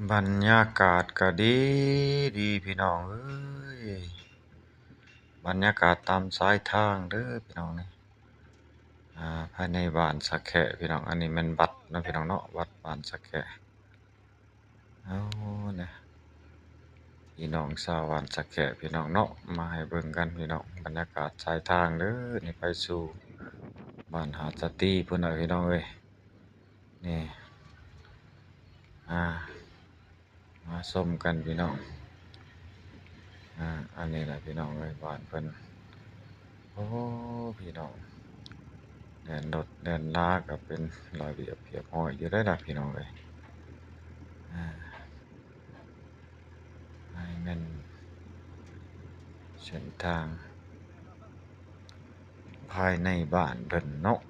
บรรยากาศก็ดีดีพี่น้องเอ้ยบรรยากาศตามสายทางเด้อพี่น้องนี่ภายในบ้านสักแขะพี่น้องอันนี้แม่นวัดนะพี่น้องเนาะวัดบ้านสักแขะเอาเนี่ยพี่น้องชาวบ้านสักแขะพี่น้องเนาะมาให้เบิ่งกันพี่น้องบรรยากาศสายทางเด้อนี่ไปสู่บ้านหาดสะตีพุ่นน่ะพี่น้องเอ้ยนี่อ่ามาชมกันพี่น้องอันนี้แหละพี่น้องเอ้ยบ้านเพิ่นโอ้พี่น้อง แดนรถแดนลาก็เป็นระเบียบเรียบร้อยอยู่ได้ล่ะพี่น้องเอ้ยอ่าให้แม่นเส้นทางภายในบ้านเพิ่นเนาะ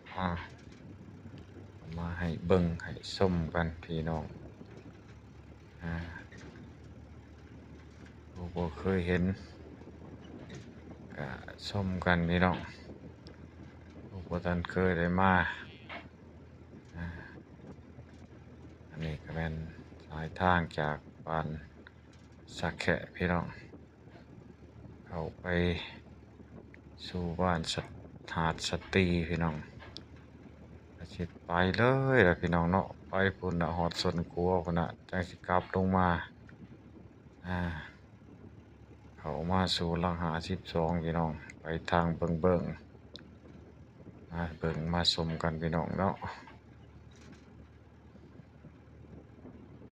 มาให้เบิ่งให้ชมกันพี่น้องอ่าผู้บ่เคยเห็นก็ชมกันพี่น้องผู้บ่ทันเคยได้มาอ่าอันนี้ก็เป็นสายทางจากบ้านสักแขะพี่น้องเข้าไปสู่บ้านหาดสตรีพี่น้องก็สิไปเลยล่ะพี่น้องเนาะไปพุ่นน่ะฮอดสวนครัวพุ่นน่ะจังสิกลับลงมาอ่าเข้ามาสู่ลังหา12พี่น้องไปทางเบิ่งมาเบิ่งมาชมกันพี่น้องเนาะ